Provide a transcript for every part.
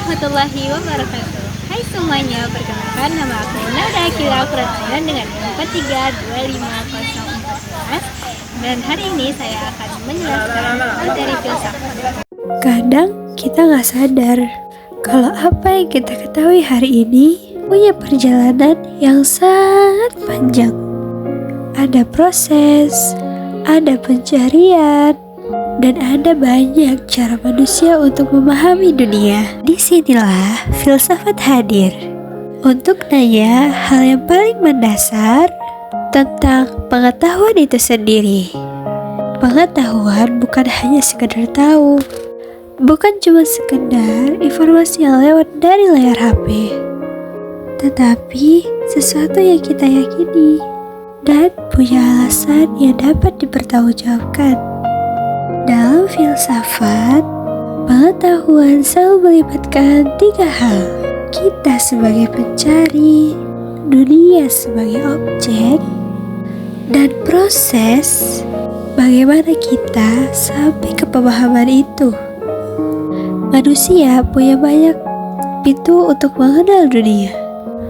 warahmatullahi wabarakatuh. Hai semuanya, perkenalkan nama aku Nada Akila Prataya dengan nomor 3255014. Dan hari ini saya akan menjelaskan materi filsafat. Kadang kita nggak sadar kalau apa yang kita ketahui hari ini punya perjalanan yang sangat panjang. Ada proses, ada pencarian, dan ada banyak cara manusia untuk memahami dunia. Disinilah filsafat hadir untuk nanya hal yang paling mendasar tentang pengetahuan itu sendiri. Pengetahuan bukan hanya sekedar tahu, bukan cuma sekedar informasi yang lewat dari layar HP, tetapi sesuatu yang kita yakini dan punya alasan yang dapat dipertanggungjawabkan. Dalam filsafat, pengetahuan selalu melibatkan 3 hal. Kita sebagai pencari, dunia sebagai objek, dan proses bagaimana kita sampai ke pemahaman itu. Manusia punya banyak pintu untuk mengenal dunia.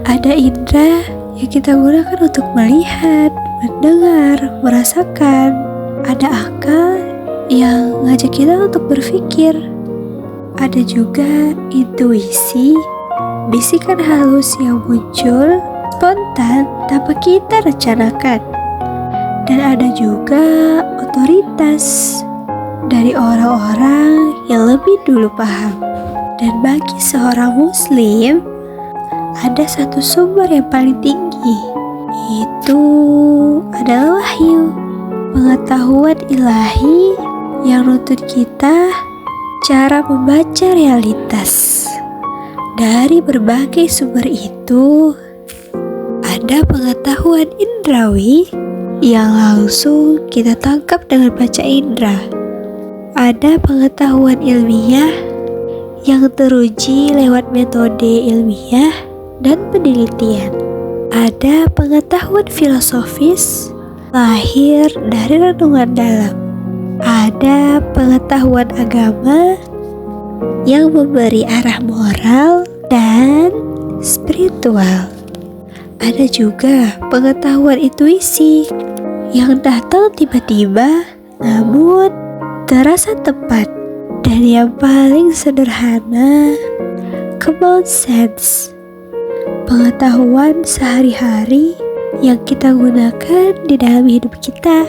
Ada indera yang kita gunakan untuk melihat, mendengar, merasakan. Ada akal yang ngajak kita untuk berpikir. Ada juga intuisi, bisikan halus yang muncul spontan tanpa kita rencanakan. Dan ada juga otoritas dari orang-orang yang lebih dulu paham. Dan bagi seorang muslim, ada satu sumber yang paling tinggi, itu adalah wahyu, pengetahuan ilahi yang nuntut kita cara membaca realitas. Dari berbagai sumber itu, ada pengetahuan indrawi yang langsung kita tangkap dengan baca indera. Ada pengetahuan ilmiah yang teruji lewat metode ilmiah dan penelitian. Ada pengetahuan filosofis lahir dari renungan dalam. Ada pengetahuan agama yang memberi arah moral dan spiritual. Ada juga pengetahuan intuisi yang datang tiba-tiba namun terasa tepat. Dan yang paling sederhana, common sense, pengetahuan sehari-hari yang kita gunakan di dalam hidup kita.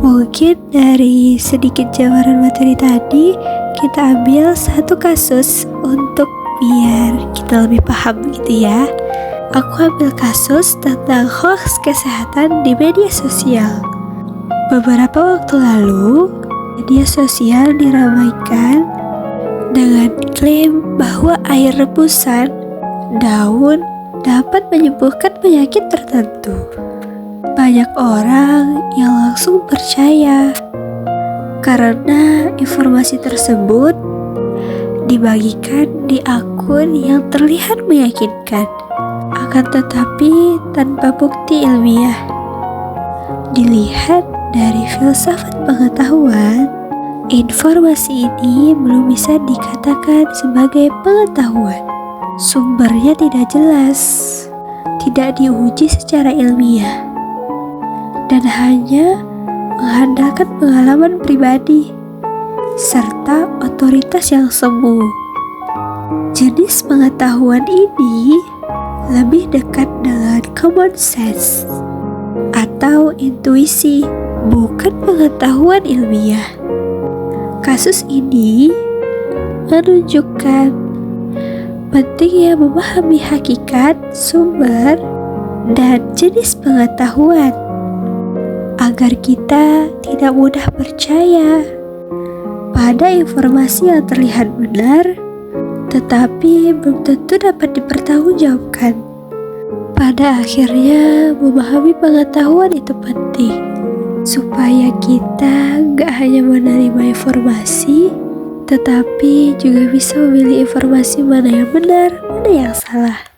Mungkin dari sedikit jabaran materi tadi, kita ambil satu kasus untuk biar kita lebih paham gitu ya. Aku ambil kasus tentang hoax kesehatan di media sosial. Beberapa waktu lalu, media sosial diramaikan dengan klaim bahwa air rebusan daun dapat menyembuhkan penyakit tertentu. Banyak orang yang langsung percaya karena informasi tersebut dibagikan di akun yang terlihat meyakinkan, akan tetapi tanpa bukti ilmiah. Dilihat dari filsafat pengetahuan, informasi ini belum bisa dikatakan sebagai pengetahuan. Sumbernya tidak jelas, tidak diuji secara ilmiah, dan hanya mengandalkan pengalaman pribadi serta otoritas yang semu. Jenis pengetahuan ini lebih dekat dengan common sense atau intuisi, bukan pengetahuan ilmiah. Kasus ini menunjukkan pentingnya memahami hakikat, sumber, dan jenis pengetahuan agar kita tidak mudah percaya pada informasi yang terlihat benar tetapi belum tentu dapat dipertanggungjawabkan. Pada akhirnya, memahami pengetahuan itu penting supaya kita gak hanya menerima informasi tetapi juga bisa memilih informasi mana yang benar, mana yang salah.